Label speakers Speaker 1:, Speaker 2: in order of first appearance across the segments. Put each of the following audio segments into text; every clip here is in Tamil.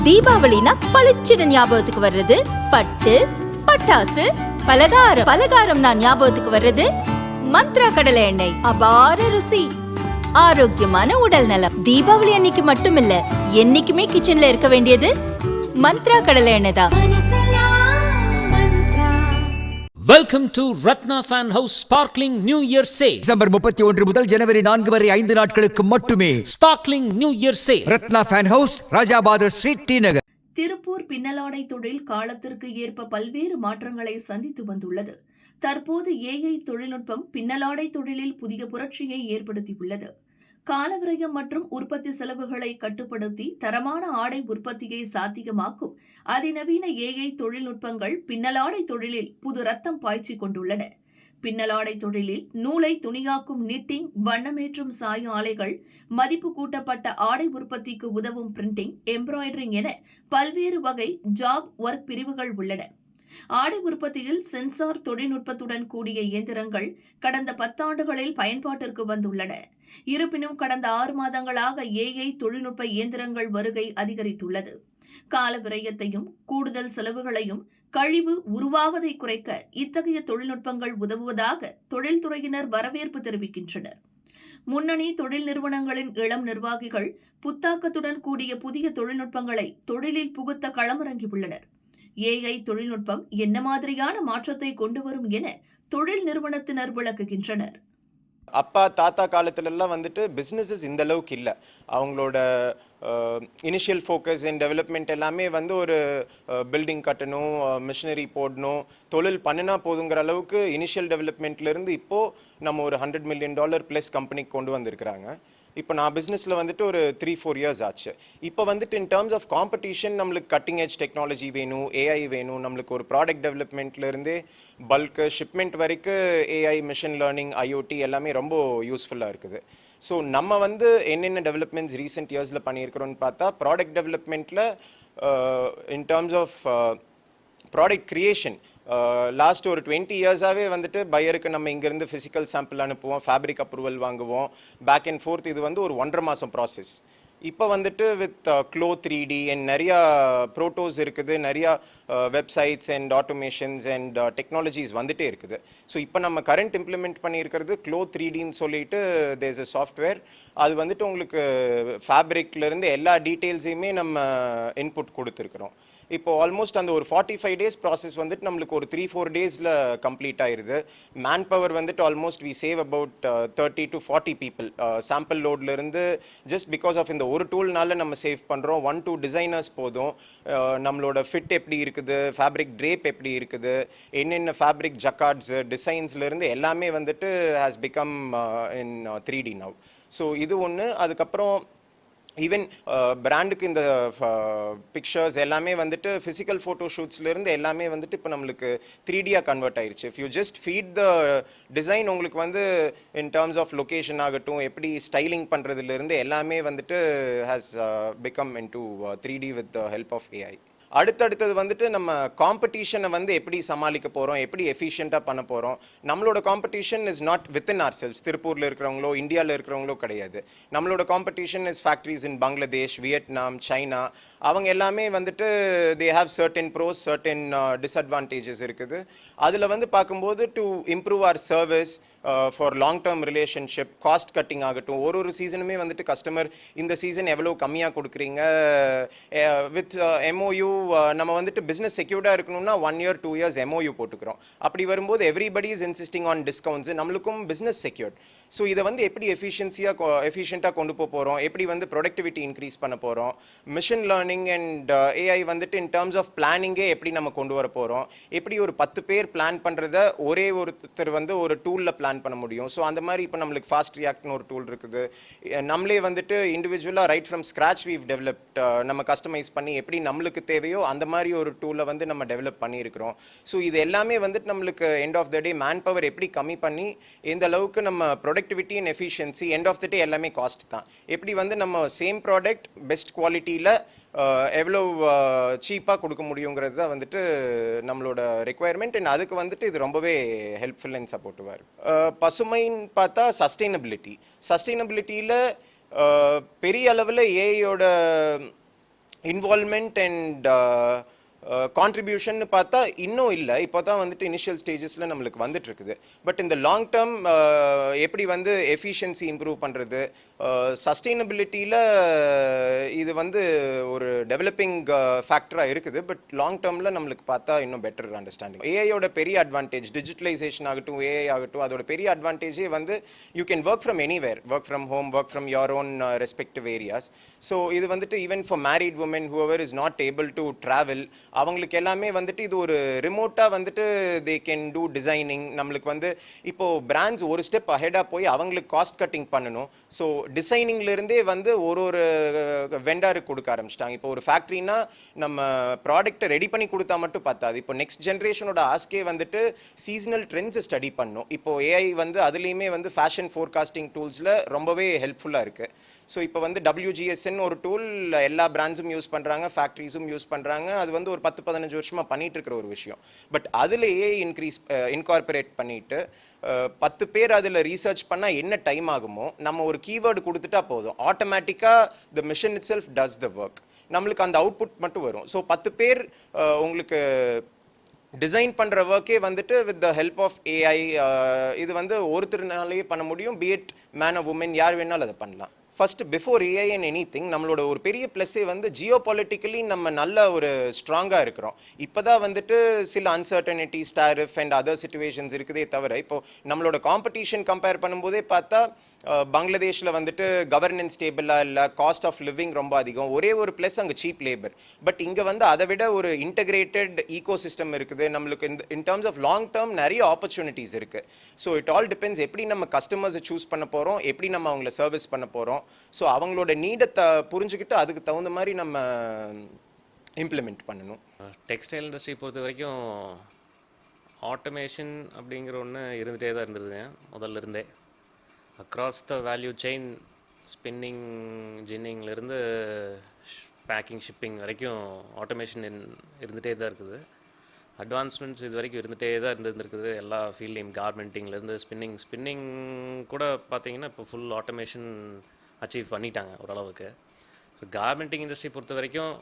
Speaker 1: தீபாவளினா பளிச்சுன்னு ஞாபகத்துக்கு வர்றது பட்டு, பட்டாசு, பலகாரம். பலகாரம்னா ஞாபகத்துக்கு வர்றது மந்த்ரா கடலை எண்ணெய். அபார ருசி, ஆரோக்கியமான உடல் நலம். தீபாவளி அன்னைக்கு மட்டும் இல்ல, என்னைக்குமே கிச்சன்ல இருக்க வேண்டியது மந்த்ரா கடலை எண்ணெய் தான்.
Speaker 2: Welcome to Ratna Fan House Sparkling New Year Sale.
Speaker 3: December 31 முதல் ஜனவரி 4 வரை 5 நாட்களுக்கு மட்டுமே.
Speaker 2: Sparkling New Year Sale.
Speaker 3: Ratna fan house, Rajabather street, T Nagar.
Speaker 4: Tiruppur பின்னலாடை தொழில் காலத்திற்கு ஏற்ப பல்வேறு மாற்றங்களை சந்தித்து வந்துள்ளது. தற்போது ஏஐ தொழில்நுட்பம் பின்னலாடை தொழிலில் புதிய புரட்சியை ஏற்படுத்தியுள்ளது. காலவிரயம் மற்றும் உற்பத்தி செலவுகளை கட்டுப்படுத்தி தரமான ஆடை உற்பத்தியை சாத்தியமாக்கும் அதிநவீன ஏஐ தொழில்நுட்பங்கள் பின்னலாடை தொழிலில் புது ரத்தம் பாய்ச்சிக் கொண்டுள்ளன. பின்னலாடை தொழிலில் நூலை துணியாக்கும் நிட்டிங், வண்ணமேற்றும் சாய ஆலைகள், மதிப்பு கூட்டப்பட்ட ஆடை உற்பத்திக்கு உதவும் பிரிண்டிங், எம்ப்ராய்டரிங் என பல்வேறு வகை ஜாப் ஒர்க் பிரிவுகள் உள்ளன. ஆடை உற்பத்தியில் சென்சார் தொழில்நுட்பத்துடன் கூடிய இயந்திரங்கள் கடந்த 10 ஆண்டுகளில் பயன்பாட்டிற்கு வந்துள்ளன. இருப்பினும் கடந்த 6 மாதங்களாக ஏஐ தொழில்நுட்ப இயந்திரங்கள் வருகை அதிகரித்துள்ளது. கால விரயத்தையும் கூடுதல் செலவுகளையும் கழிவு உருவாவதை குறைக்க இத்தகைய தொழில்நுட்பங்கள் உதவுவதாக தொழில்துறையினர் வரவேற்பு தெரிவிக்கின்றனர். முன்னணி தொழில் நிறுவனங்களின் இளம் நிர்வாகிகள் புத்தாக்கத்துடன் கூடிய புதிய தொழில்நுட்பங்களை தொழிலில் புகுத்த களமிறங்கியுள்ளனர். ஏஐ தொழில்நுட்பம் என்ன மாதிரியான மாற்றத்தை கொண்டு வரும் என தொழில் நிறுவனத்தினர் விளக்குகின்றனர்.
Speaker 5: அப்பா தாத்தா காலத்துலலாம் வந்துட்டு பிஸ்னஸஸ் இந்த அளவுக்கு இல்லை. அவங்களோட இனிஷியல் ஃபோக்கஸ் அண்ட் டெவலப்மெண்ட் எல்லாமே வந்து ஒரு பில்டிங் கட்டணும், மிஷினரி போடணும், தொழில் பண்ணினா போதுங்கிற அளவுக்கு இனிஷியல் டெவலப்மெண்ட்லேருந்து இப்போது நம்ம ஒரு $100 million ப்ளஸ் கம்பெனிக்கு கொண்டு வந்திருக்கிறாங்க. இப்போ நான் பிஸ்னஸில் வந்துட்டு ஒரு 3-4 இயர்ஸ் ஆச்சு. இப்போ வந்துட்டு இன் டேர்ம்ஸ் ஆஃப் காம்படிஷன் நம்மளுக்கு கட்டிங் எஜ் டெக்னாலஜி வேணும், ஏஐ வேணும். நம்மளுக்கு ஒரு ப்ராடக்ட் டெவலப்மெண்ட்லேருந்தே பல்க்கு ஷிப்மெண்ட் வரைக்கும் ஏஐ, மிஷின் லேர்னிங், ஐஓடி எல்லாமே ரொம்ப யூஸ்ஃபுல்லாக இருக்குது. ஸோ நம்ம வந்து என்னென்ன டெவலப்மெண்ட்ஸ் ரீசெண்ட் இயர்ஸில் பண்ணியிருக்கிறோன்னு பார்த்தா, ப்ராடக்ட் டெவலப்மெண்ட்டில் in terms of product creation last ஒரு 20 இயர்ஸாகவே வந்துட்டு பையருக்கு நம்ம இங்கேருந்து ஃபிசிக்கல் சாம்பிள் அனுப்புவோம், ஃபேப்ரிக் அப்ரூவல் வாங்குவோம், பேக் அண்ட் ஃபோர்த். இது வந்து ஒரு 1.5 மாதம் ப்ராசஸ். இப்போ வந்துட்டு வித் க்ளோ 3D அண்ட் நிறையா ப்ரோட்டோஸ் இருக்குது, நிறையா websites and automations and technologies வந்துட்டே இருக்குது. ஸோ இப்போ நம்ம கரண்ட் இம்ப்ளிமெண்ட் பண்ணியிருக்கிறது க்ளோ 3Dன்னு சொல்லிட்டு தேர் இஸ் அ சாஃப்ட்வேர். அது வந்துட்டு உங்களுக்கு ஃபேப்ரிக்லேருந்து எல்லா டீட்டெயில்ஸையுமே நம்ம இன்புட் கொடுத்துருக்குறோம். இப்போ ஆல்மோஸ்ட் அந்த ஒரு 45 days ப்ராசஸ் வந்துட்டு நம்மளுக்கு ஒரு 3-4 days கம்ப்ளீட் ஆயிடுது. மேன் பவர் வந்துட்டு almost we save about 30 to 40 people sample லோட்லேருந்து. ஜஸ்ட் பிகாஸ் ஆஃப் இந்த ஒரு டூல்னால நம்ம சேவ் பண்ணுறோம். 1-2 டிசைனர்ஸ் போதும். நம்மளோட ஃபிட் எப்படி இருக்குது, ஃபேப்ரிக் ட்ரேப் எப்படி இருக்குது, என்னென்ன ஃபேப்ரிக் ஜக்கார்ட்ஸ் டிசைன்ஸ்லேருந்து எல்லாமே வந்துட்டு has become in 3D now. So இது ஒன்று. அதுக்கப்புறம் ஈவன் பிராண்டுக்கு இந்த பிக்சர்ஸ் எல்லாமே வந்துட்டு ஃபிசிக்கல் ஃபோட்டோ ஷூட்ஸ்லேருந்து எல்லாமே வந்துட்டு இப்போ நம்மளுக்கு 3Dயாக கன்வெர்ட் ஆயிடுச்சு. If you just feed the design, உங்களுக்கு வந்து இன் டேர்ம்ஸ் ஆஃப் லொக்கேஷன் ஆகட்டும், எப்படி ஸ்டைலிங் பண்ணுறதுலேருந்து எல்லாமே வந்துட்டு has become into 3D with the help of AI. அடுத்தடுத்தது வந்துட்டு நம்ம காம்படிஷனை வந்து எப்படி சமாளிக்க போகிறோம், எப்படி எஃபிஷியண்ட்டாக பண்ண போகிறோம். நம்மளோட competition is not within ourselves. திருப்பூரில் இருக்கிறவங்களோ இந்தியாவில் இருக்கிறவங்களோ கிடையாது. நம்மளோட competition is factories in Bangladesh, Vietnam, China. அவங்க எல்லாமே வந்துட்டு they have certain pros, certain disadvantages இருக்குது. அதில் வந்து பார்க்கும்போது to improve our service for long term relationship, cost cutting ஆகட்டும். ஒரு சீசனுமே வந்துட்டு கஸ்டமர் இந்த சீசன் எவ்வளோ கம்மியாக கொடுக்குறீங்க, வித் MOU நம்ம வந்துட்டு பிஸ்னஸ் செக்யூர்டாக இருக்கணும்னா 1 year 2 years MOU போட்டுக்கிறோம். அப்படி வரும்போது everybody is insisting on discounts, நம்மளுக்கும் பிஸ்னஸ் செக்யூர்ட். ஸோ இதை வந்து எப்படி எஃபிஷியண்ட்டாக கொண்டு போகிறோம், எப்படி வந்து ப்ரொடக்டிவிட்டி இன்க்ரீஸ் பண்ண போகிறோம், மிஷின் லேர்னிங் அண்ட் ஏஐ வந்துட்டு இன் டேர்ம்ஸ் ஆஃப் பிளானிங்கே எப்படி நம்ம கொண்டு வர போகிறோம், எப்படி ஒரு 10 பேர் பிளான் பண்ணுறத ஒரே ஒருத்தர் வந்து ஒரு டூலில் பிளான் பண்ண முடியும். ஸோ அந்த மாதிரி இப்போ நம்மளுக்கு ஃபாஸ்ட் ரியாக்ட்னு ஒரு டூல் இருக்குது. நம்மளே வந்துட்டு இண்டிவிஜுவலாக right from scratch we've developed, நம்ம கஸ்டமைஸ் பண்ணி எப்படி நம்மளுக்கு தேவையோ அந்த மாதிரி ஒரு டூலை வந்து நம்ம டெவலப் பண்ணியிருக்கிறோம். ஸோ இது எல்லாமே வந்துட்டு நம்மளுக்கு end of the day manpower எப்படி கம்மி பண்ணி எந்த அளவுக்கு நம்ம productivity and efficiency, end of the day எல்லாமே காஸ்ட் தான். எப்படி வந்து நம்ம சேம் ப்ராடக்ட் பெஸ்ட் குவாலிட்டியில் எவ்வளோ சீப்பாக கொடுக்க முடியுங்கிறது தான் வந்துட்டு நம்மளோட ரெக்குவயர்மெண்ட். அண்ட் அதுக்கு வந்துட்டு இது ரொம்பவே ஹெல்ப்ஃபுல் அண்ட் சப்போர்ட்டிவாக இருக்குது. பசுமைன்னு பார்த்தா சஸ்டைனபிலிட்டியில் பெரிய அளவில் ஏஐயோட இன்வால்மெண்ட் அண்ட் கான்ட்ரிபியூஷன் பார்த்தா இன்னும் இல்லை. இப்போ தான் வந்துட்டு இனிஷியல் ஸ்டேஜஸில் நம்மளுக்கு வந்துட்டு இருக்குது. பட் இந்த லாங் டேர்ம் எப்படி வந்து எஃபிஷியன்சி இம்ப்ரூவ் பண்ணுறது, சஸ்டெயினபிலிட்டியில் இது வந்து ஒரு டெவலப்பிங் ஃபேக்டராக இருக்குது. பட் லாங் டேர்மில் நம்மளுக்கு பார்த்தா இன்னும் பெட்டர் அண்டர்ஸ்டாண்டிங். ஏஐயோட பெரிய அட்வான்டேஜ், டிஜிட்டலைசேஷன் ஆகட்டும், ஏஐ ஆகட்டும், அதோட பெரிய அட்வான்டேஜே வந்து you can work from anywhere, work from home, work from your own respective areas. So இது வந்துட்டு even for married women whoever is not able to travel, அவங்களுக்கு எல்லாமே வந்துட்டு இது ஒரு ரிமோட்டாக வந்துட்டு தே கேன் டூ டிசைனிங். நம்மளுக்கு வந்து இப்போது பிராண்ட்ஸ் ஒரு ஸ்டெப் அஹெடாக போய் அவங்களுக்கு காஸ்ட் கட்டிங் பண்ணணும். ஸோ டிசைனிங்லேருந்தே வந்து ஒரு வெண்டாருக்கு கொடுக்க ஆரம்பிச்சிட்டாங்க. இப்போ ஒரு ஃபேக்ட்ரினா நம்ம ப்ராடக்ட்டை ரெடி பண்ணி கொடுத்தா மட்டும் பார்த்தாது. இப்போ நெக்ஸ்ட் ஜென்ரேஷனோட ஆஸ்கே வந்துட்டு சீசனல் ட்ரெண்ட்ஸை ஸ்டடி பண்ணும். இப்போது ஏஐ வந்து அதுலேயுமே வந்து ஃபேஷன் ஃபோர்காஸ்டிங் டூல்ஸில் ரொம்பவே ஹெல்ப்ஃபுல்லாக இருக்குது. ஸோ இப்போ வந்து WGSN ஒரு டூல் எல்லா பிராண்ட்ஸும் யூஸ் பண்ணுறாங்க, ஃபேக்ட்ரிஸும் யூஸ் பண்ணுறாங்க. அது வந்து ஒரு 10-15 வருஷமாக பண்ணிட்டு இருக்கிற ஒரு விஷயம். பட் அதில் ஏஐ இன்கார்பரேட் பண்ணிட்டு 10 பேர் அதில் ரீசர்ச் பண்ணால் என்ன டைம் ஆகுமோ நம்ம ஒரு கீவேர்டு கொடுத்துட்டா போதும், ஆட்டோமேட்டிக்காக த machine it self does the work. நம்மளுக்கு அந்த அவுட்புட் மட்டும் வரும். ஸோ 10 பேர் உங்களுக்கு டிசைன் பண்ணுற ஒர்க்கே வந்துட்டு with the help of AI இது வந்து ஒருத்தர்னாலேயே பண்ண முடியும். பிஎட் மேன் ஆர் உமன் யார் வேணாலும் அதை பண்ணலாம். First before AI and any thing நம்மளோட ஒரு பெரிய ப்ளஸ்ஸே வந்து ஜியோ பொலிட்டிக்கலி நம்ம நல்ல ஒரு ஸ்ட்ராங்காக இருக்கிறோம். இப்போ தான் வந்துட்டு சில uncertainties, tariff and other situations இருக்குதே தவிர இப்போ நம்மளோட காம்படிஷன் கம்பேர் பண்ணும்போதே பார்த்தா பங்களாதேஷில் வந்துட்டு கவர்னன்ஸ் ஸ்டேபிளாக இல்லை, காஸ்ட் ஆஃப் லிவிங் ரொம்ப அதிகம். ஒரே ஒரு ப்ளஸ் அங்கே சீப் லேபர். பட் இங்கே வந்து அதை விட ஒரு இன்டகிரேட்டட் ஈகோ சிஸ்டம் இருக்குது. நம்மளுக்கு in terms of long term நிறைய ஆப்பர்ச்சுனிட்டிஸ் இருக்குது. ஸோ இட் ஆல் டிபெண்ட்ஸ் எப்படி நம்ம கஸ்டமர்ஸை சூஸ் பண்ண போகிறோம், எப்படி நம்ம அவங்கள சர்வீஸ் பண்ண போகிறோம். ஸோ அவங்களோட நீடை புரிஞ்சுக்கிட்டு அதுக்கு தகுந்த மாதிரி நம்ம இம்ப்ளிமெண்ட் பண்ணணும்.
Speaker 6: டெக்ஸ்டைல் இண்டஸ்ட்ரி பொறுத்த வரைக்கும் ஆட்டோமேஷன் அப்படிங்கிற ஒன்று இருந்துகிட்டே தான் இருந்ததுங்க முதல்ல இருந்தே. Across the value chain, spinning, ஜின்னிங்லேருந்து பேக்கிங், ஷிப்பிங் வரைக்கும் ஆட்டோமேஷன் இருந்துகிட்டே தான் இருக்குது. அட்வான்ஸ்மெண்ட்ஸ் இது வரைக்கும் இருந்துகிட்டே தான் இருந்துருக்குது எல்லா ஃபீல்ட்லேயும். கார்மெண்டிங்லேருந்து ஸ்பின்னிங் கூட பார்த்தீங்கன்னா இப்போ ஃபுல் ஆட்டோமேஷன் அச்சீவ் பண்ணிட்டாங்க ஓரளவுக்கு. ஸோ கார்மெண்டிங் இண்டஸ்ட்ரி பொறுத்த வரைக்கும்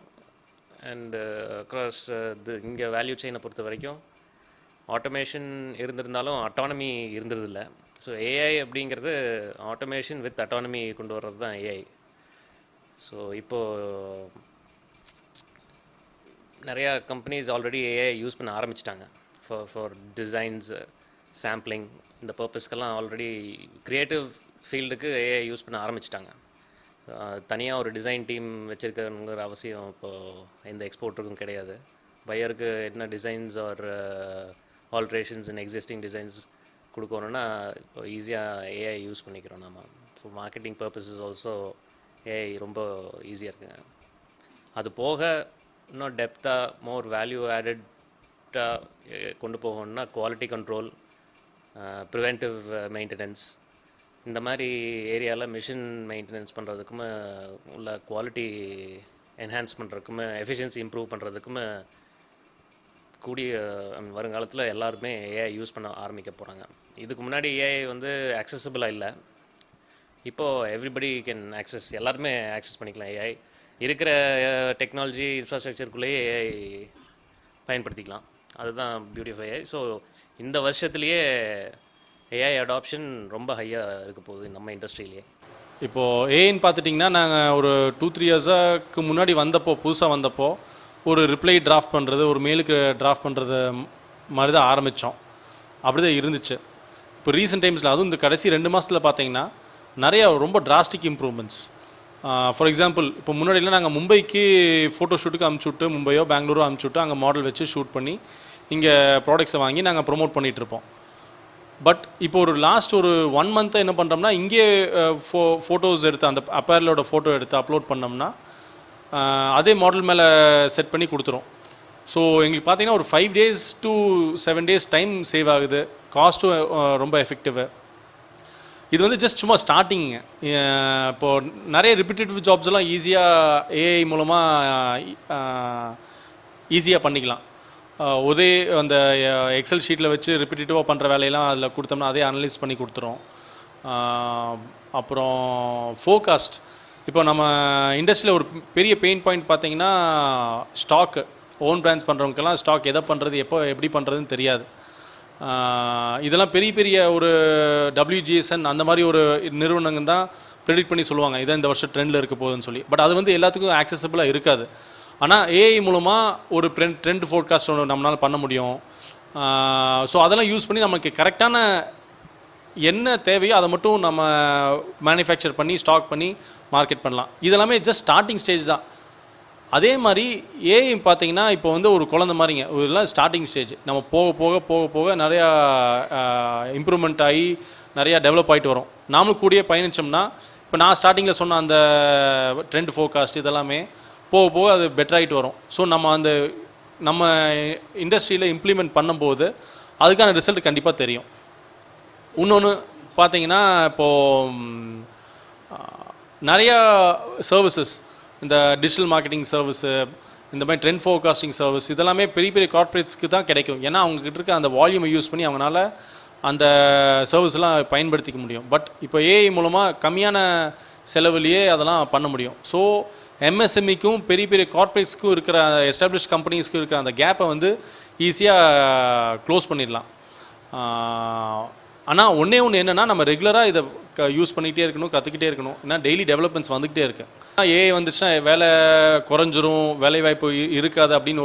Speaker 6: அண்டு அக்ராஸ் இங்கே வேல்யூ செயினை பொறுத்த வரைக்கும் ஆட்டோமேஷன் இருந்திருந்தாலும் அட்டானமி இருந்ததில்லை. ஸோ ஏஐ அப்படிங்கிறது ஆட்டோமேஷன் வித் அட்டானமி கொண்டு வர்றது தான் ஏஐ. ஸோ இப்போது நிறையா கம்பெனிஸ் ஆல்ரெடி ஏஐ யூஸ் பண்ண ஆரம்பிச்சிட்டாங்க ஃபார் டிசைன்ஸ், சாம்பிளிங், இந்த பர்பஸ்க்கெல்லாம் ஆல்ரெடி க்ரியேட்டிவ் ஃபீல்டுக்கு ஏஐ யூஸ் பண்ண ஆரம்பிச்சிட்டாங்க. தனியாக ஒரு டிசைன் டீம் வச்சுருக்கணுங்கிற அவசியம் இப்போது எந்த எக்ஸ்போர்ட்டருக்கும் கிடையாது. பையருக்கு என்ன designs or alterations in existing designs கொடுக்கணுன்னா இப்போ ஈஸியாக ஏஐ யூஸ் பண்ணிக்கிறோம் நம்ம. So marketing purposes also AI ரொம்ப ஈஸியாக இருக்குங்க. அது போக இன்னும் டெப்த்தாக மோர் வேல்யூ ஆடடாக கொண்டு போகணுன்னா குவாலிட்டி கண்ட்ரோல், ப்ரிவென்டிவ் மெயின்டெனன்ஸ், இந்த மாதிரி ஏரியாவில் மிஷின் மெயின்டெனன்ஸ் பண்ணுறதுக்குமே உள்ள குவாலிட்டி என்ஹான்ஸ் பண்ணுறதுக்குமே எஃபிஷியன்சி இம்ப்ரூவ் பண்ணுறதுக்குமே கூடிய வருங்காலத்தில் எல்லாருமே ஏஐ யூஸ் பண்ண ஆரம்பிக்க போகிறாங்க. இதுக்கு முன்னாடி ஏஐ வந்து அக்சசபிளாக இல்லை. இப்போது எவ்ரிபடி கேன் ஆக்சஸ், எல்லாருமே ஆக்சஸ் பண்ணிக்கலாம். ஏஐ இருக்கிற டெக்னாலஜி இன்ஃப்ராஸ்ட்ரக்சருக்குள்ளேயே ஏஐ பயன்படுத்திக்கலாம். அதுதான் பியூட்டி ஆஃப் ஏஐ. ஸோ இந்த வருஷத்துலேயே ஏஐ அடாப்ஷன் ரொம்ப ஹையாக இருக்க போகுது நம்ம இண்டஸ்ட்ரியிலே.
Speaker 7: இப்போது ஏஐன்னு பார்த்துட்டிங்கன்னா நாங்கள் ஒரு 2-3 இயர்ஸாக்கு முன்னாடி புதுசாக வந்தப்போ ஒரு ரிப்ளை டிராஃப்ட் பண்ணுறது, ஒரு மெயிலுக்கு டிராஃப்ட் பண்ணுறது மாதிரி தான் ஆரம்பித்தோம். அப்படி தான் இருந்துச்சு. இப்போ ரீசெண்ட் டைம்ஸில், அதுவும் இந்த கடைசி 2 மாதத்தில் பார்த்தீங்கன்னா நிறையா ரொம்ப டிராஸ்டிக் இம்ப்ரூவ்மெண்ட்ஸ். ஃபார் எக்ஸாம்பிள், இப்போ முன்னாடிலாம் நாங்கள் மும்பைக்கு ஃபோட்டோ ஷூட்டுக்கு அனுப்பிச்சுட்டு, மும்பையோ பெங்களூரோ அனுப்பிச்சுட்டு அங்கே மாடல் வச்சு ஷூட் பண்ணி இங்கே ப்ராடக்ட்ஸை வாங்கி நாங்கள் ப்ரொமோட் பண்ணிகிட்ருப்போம். பட் இப்போ ஒரு லாஸ்ட் ஒரு 1 மந்த்தாக என்ன பண்ணுறோம்னா, இங்கே ஃபோட்டோஸ் எடுத்து அந்த அப்பேரலோட ஃபோட்டோ எடுத்து அப்லோட் பண்ணோம்னா அதே மாடல் மேலே செட் பண்ணி கொடுத்துரும். ஸோ எங்களுக்கு பார்த்தீங்கன்னா ஒரு 5 days to 7 days time save ஆகுது. காஸ்ட்டும் ரொம்ப எஃபெக்டிவு. இது வந்து ஜஸ்ட் சும்மா ஸ்டார்டிங்க. இப்போது நிறைய ரிப்பீட்டேட்டிவ் ஜாப்ஸ் எல்லாம் ஈஸியாக ஏஐ மூலமாக ஈஸியாக பண்ணிக்கலாம். அந்த எக்ஸல் ஷீட்டில் வச்சு ரிப்பீட்டேட்டிவாக பண்ணுற வேலையெல்லாம் அதில் கொடுத்தோம்னா அதே அனலைஸ் பண்ணி கொடுத்துரும். அப்புறம் ஃபோர்காஸ்ட், இப்போ நம்ம இண்டஸ்ட்ரியில் ஒரு பெரிய பெயின் பாயிண்ட் பார்த்தீங்கன்னா ஸ்டாக்கு. ஓன் பிராண்ட்ஸ் பண்ணுறவங்கெல்லாம் ஸ்டாக் எதை பண்ணுறது எப்படி பண்ணுறதுன்னு தெரியாது. இதெல்லாம் பெரிய பெரிய ஒரு WGSN அந்த மாதிரி ஒரு நிறுவனங்கள் தான் ப்ரெடிக்ட் பண்ணி சொல்லுவாங்க இதான் இந்த வருஷம் ட்ரெண்டில் இருக்க போகுதுன்னு சொல்லி. பட் அது வந்து எல்லாத்துக்கும் ஆக்சசபிளாக இருக்காது. ஆனால் ஏஐ மூலமாக ஒரு ட்ரெண்ட் ஃபோர்காஸ்ட் ஒன்று நம்மளால் பண்ண முடியும். ஸோ அதெல்லாம் யூஸ் பண்ணி நமக்கு கரெக்டான என்ன தேவையோ அதை மட்டும் நம்ம மேனுஃபேக்சர் பண்ணி ஸ்டாக் பண்ணி மார்க்கெட் பண்ணலாம். இதெல்லாமே ஜஸ்ட் ஸ்டார்டிங் ஸ்டேஜ் தான். அதே மாதிரி ஏஐ பார்த்தீங்கன்னா இப்போ வந்து ஒரு குழந்தை மாதிரிங்க. இதெல்லாம் ஸ்டார்டிங் ஸ்டேஜ். நம்ம போக போக போக போக நிறையா இம்ப்ரூவ்மெண்ட் ஆகி நிறையா டெவலப் ஆகிட்டு வரும். நாமளும் கூடிய பயணித்தோம்னா இப்போ நான் ஸ்டார்டிங்கில் சொன்ன அந்த ட்ரெண்ட் ஃபோர்காஸ்ட் இதெல்லாமே போக போக அது பெட்டர் ஆகிட்டு வரும். ஸோ நம்ம இண்டஸ்ட்ரியில் இம்ப்ளிமெண்ட் பண்ணும்போது அதுக்கான ரிசல்ட் கண்டிப்பாக தெரியும். இன்னொன்று பார்த்தீங்கன்னா இப்போது நிறையா சர்வீசஸ், இந்த டிஜிட்டல் மார்க்கெட்டிங் சர்வீஸு, இந்த மாதிரி ட்ரெண்ட் ஃபோர்காஸ்டிங் சர்வீஸ் இதெல்லாமே பெரிய பெரிய கார்ப்பரேட்ஸ்க்கு தான் கிடைக்கும். ஏன்னா அவங்கக்கிட்ட இருக்க அந்த வால்யூமை யூஸ் பண்ணி அவங்களால அந்த சர்வீஸ்லாம் பயன்படுத்திக்க முடியும். பட் இப்போ ஏஐ மூலமாக கம்மியான செலவுலேயே அதெல்லாம் பண்ண முடியும். ஸோ MSMEக்கும் பெரிய பெரிய கார்ப்பரேட்ஸ்க்கும் இருக்கிற எஸ்டாப்ளிஷ் கம்பெனிஸ்க்கும் இருக்கிற அந்த கேப்பை வந்து ஈஸியாக க்ளோஸ் பண்ணிடலாம். ஆனால் ஒன்றே ஒன்று என்னென்னா நம்ம ரெகுலராக இதை யூஸ் பண்ணிக்கிட்டே இருக்கணும், கற்றுக்கிட்டே இருக்கணும். ஏன்னா டெய்லி டெவலப்மெண்ட்ஸ் வந்துக்கிட்டே இருக்கு. ஏஐ வந்துச்சுன்னா வேலை குறைஞ்சிரும், வேலைவாய்ப்பு இருக்காது அப்படின்னு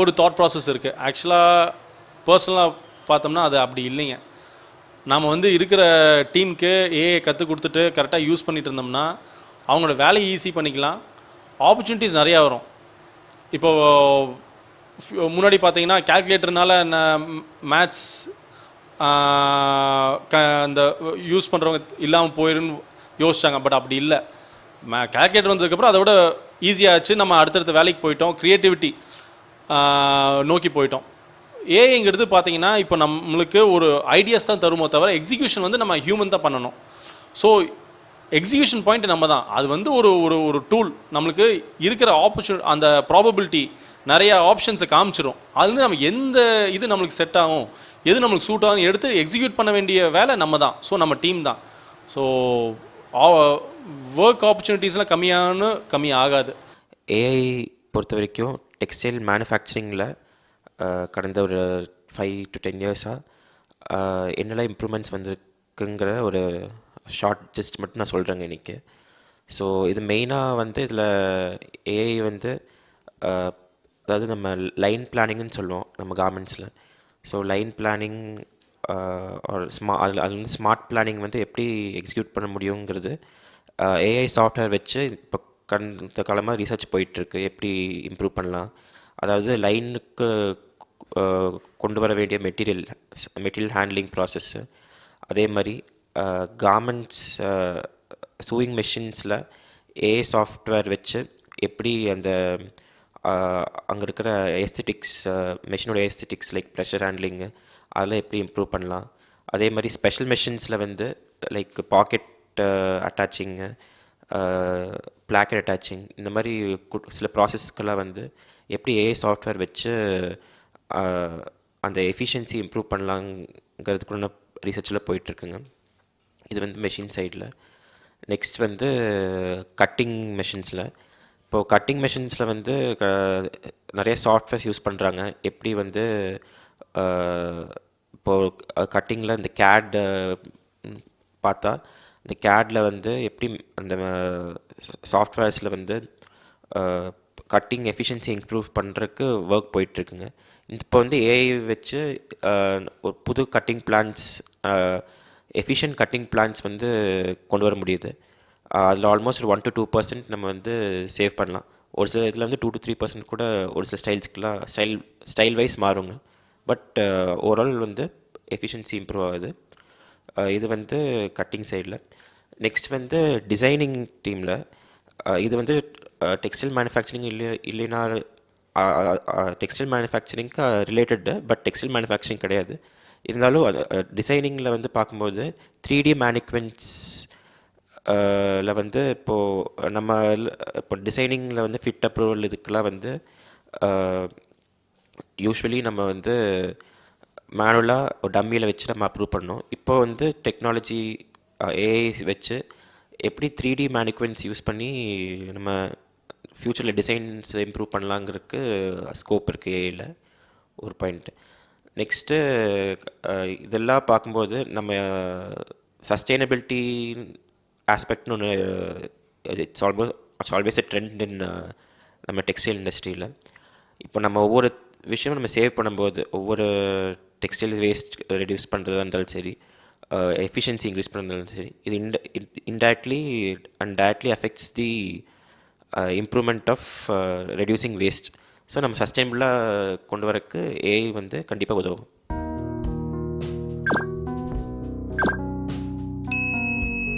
Speaker 7: ஒரு தாட் ப்ராசஸ் இருக்குது. ஆக்சுவலாக பர்சனலாக பார்த்தோம்னா அது அப்படி இல்லைங்க. நாம் வந்து இருக்கிற டீமுக்கு ஏஐ கற்றுக் கொடுத்துட்டு கரெக்டாக யூஸ் பண்ணிகிட்டு இருந்தோம்னா அவங்களோட வேலையை ஈஸி பண்ணிக்கலாம். ஆப்பர்ச்சுனிட்டிஸ் நிறையா வரும். இப்போது முன்னாடி பார்த்தீங்கன்னா கேல்குலேட்டர்னால மேத்ஸ் அந்த யூஸ் பண்ணுறவங்க இல்லாமல் போயிடுன்னு யோசிச்சாங்க. பட் அப்படி இல்லை. கேல்குலேட்டர் வந்ததுக்கப்புறம் அதை விட ஈஸியாகிடுச்சு. நம்ம அடுத்தடுத்த வேலைக்கு போயிட்டோம், க்ரியேட்டிவிட்டி நோக்கி போயிட்டோம். ஏஐங்கிறது பார்த்தீங்கன்னா இப்போ நம்மளுக்கு ஒரு ஐடியாஸ் தான் தருமோ தவிர எக்ஸிக்யூஷன் வந்து நம்ம ஹியூமன் தான் பண்ணணும். ஸோ எக்ஸிக்யூஷன் பாயிண்ட் நம்ம தான். அது வந்து ஒரு டூல். நம்மளுக்கு இருக்கிற அந்த ப்ராபபிலிட்டி நிறைய ஆப்ஷன்ஸை காமிச்சிடும். அது வந்து நம்ம எந்த இது நம்மளுக்கு செட் ஆகும், எது நம்மளுக்கு சூட் ஆகும் எடுத்து எக்ஸிக்யூட் பண்ண வேண்டிய வேலை நம்ம தான். ஸோ நம்ம டீம் தான். ஸோ ஒர்க் ஆப்பர்ச்சுனிட்டிஸ்லாம் கம்மி ஆகாது.
Speaker 8: ஏஐ பொறுத்த வரைக்கும் டெக்ஸ்டைல் மேனுஃபேக்சரிங்கில் கடந்த ஒரு 5 to 10 இயர்ஸாக என்னெல்லாம் இம்ப்ரூவ்மெண்ட்ஸ் வந்திருக்குங்கிற ஒரு ஷார்ட் ஜஸ்ட் மட்டும் நான் சொல்கிறேங்க இன்றைக்கி. ஸோ இது மெயினாக வந்து இதில் ஏஐ வந்து அதாவது நம்ம லைன் பிளானிங்னு சொல்லுவோம் நம்ம கார்மெண்ட்ஸில். ஸோ லைன் பிளானிங் அது வந்து ஸ்மார்ட் பிளானிங் வந்து எப்படி எக்ஸிக்யூட் பண்ண முடியுங்கிறது ஏஐ சாஃப்ட்வேர் வச்சு இப்போ கடந்த காலமாக ரிசர்ச் போயிட்டுருக்கு. எப்படி இம்ப்ரூவ் பண்ணலாம், அதாவது லைனுக்கு கொண்டு வர வேண்டிய மெட்டீரியல் ஹேண்ட்லிங் ப்ராசஸ்ஸு, அதே மாதிரி கார்மெண்ட்ஸ் சூயிங் மெஷின்ஸில் ஏஐ சாஃப்ட்வேர் வச்சு எப்படி அந்த அங்கே இருக்கிற எஸ்தெட்டிக்ஸ், மெஷினோட எஸ்தெட்டிக்ஸ் லைக் ப்ரெஷர் ஹேண்ட்லிங்கு அதெல்லாம் எப்படி இம்ப்ரூவ் பண்ணலாம். அதே மாதிரி ஸ்பெஷல் மெஷின்ஸில் வந்து like pocket attaching, placket attaching, இந்த மாதிரி சில ப்ராசஸ்க்கெல்லாம் வந்து எப்படி ஏஐ சாஃப்ட்வேர் வச்சு அந்த எஃபிஷியன்சி இம்ப்ரூவ் பண்ணலாங்கிறதுக்குள்ள ரிசர்ச்சில் போயிட்டுருக்குங்க. இது வந்து மெஷின் சைடில். நெக்ஸ்ட் வந்து கட்டிங் மெஷின்ஸில். இப்போது கட்டிங் மெஷின்ஸில் வந்து நிறைய சாஃப்ட்வேர்ஸ் யூஸ் பண்ணுறாங்க. எப்படி வந்து இப்போது கட்டிங்கில் இந்த கேட் பார்த்தா இந்த கேடில் வந்து எப்படி அந்த சாஃப்ட்வேர்ஸில் வந்து கட்டிங் எஃபிஷியன்சி இம்ப்ரூவ் பண்ணுறதுக்கு ஒர்க் போயிட்டுருக்குங்க. இப்போ வந்து ஏஐ வச்சு ஒரு புது cutting plans, efficient cutting plans வந்து கொண்டு வர முடியுது. அதில் ஆல்மோஸ்ட் ஒரு 1 to 2% நம்ம வந்து சேவ் பண்ணலாம். ஒரு சில இதில் வந்து 2 to 3% கூட ஒரு சில ஸ்டைல்ஸ்க்கெலாம் ஸ்டைல் வைஸ் மாறுங்க. பட் ஓவரால் வந்து எஃபிஷியன்சி இம்ப்ரூவ் ஆகுது. இது வந்து கட்டிங் சைடில். நெக்ஸ்ட் வந்து டிசைனிங் டீமில். இது வந்து டெக்ஸ்டைல் மேனுஃபேக்சரிங் இல்லைன்னா டெக்ஸ்டைல் மேனுஃபேக்சரிங்க்கு ரிலேட்டடு, பட் டெக்ஸ்டைல் மேனுஃபேக்சரிங் கிடையாது. இருந்தாலும் அது டிசைனிங்கில் வந்து பார்க்கும்போது 3D மேனிக்வென்ஸ் வந்து இப்போது நம்ம இப்போ டிசைனிங்கில் வந்து ஃபிட் அப்ரூவல் இதுக்கெல்லாம் வந்து யூஸ்வலி நம்ம வந்து மேனுவலாக ஒரு டம்மியில் வச்சு நம்ம அப்ரூவ் பண்ணோம். இப்போ வந்து டெக்னாலஜி ஏஐ வச்சு எப்படி 3D மேனிக்வன்ஸ் யூஸ் பண்ணி நம்ம ஃப்யூச்சரில் டிசைன்ஸ் இம்ப்ரூவ் பண்ணலாங்கிறதுக்கு ஸ்கோப் இருக்குது ஏஐயில் ஒரு பாயிண்ட். நெக்ஸ்ட்டு இதெல்லாம் பார்க்கும்போது நம்ம சஸ்டெயினபிலிட்டி ஆஸ்பெக்ட்னு ஒன்று இட்ஸ் ஆல்வேஸ் எ ட்ரெண்ட் இன் நம்ம டெக்ஸ்டைல் இண்டஸ்ட்ரியில். இப்போ நம்ம ஒவ்வொரு விஷயமும் நம்ம சேவ் பண்ணும்போது, ஒவ்வொரு டெக்ஸ்டைல் வேஸ்ட் ரெடியூஸ் பண்ணுறதா இருந்தாலும் சரி, எஃபிஷியன்சி இன்க்ரீஸ் பண்ணுறதாலும் சரி, இது indirectly and directly affects the improvement of reducing waste. So நம்ம சஸ்டைனபிளாக கொண்டு வரக்கு ஏஐ வந்து கண்டிப்பாக உதவும்.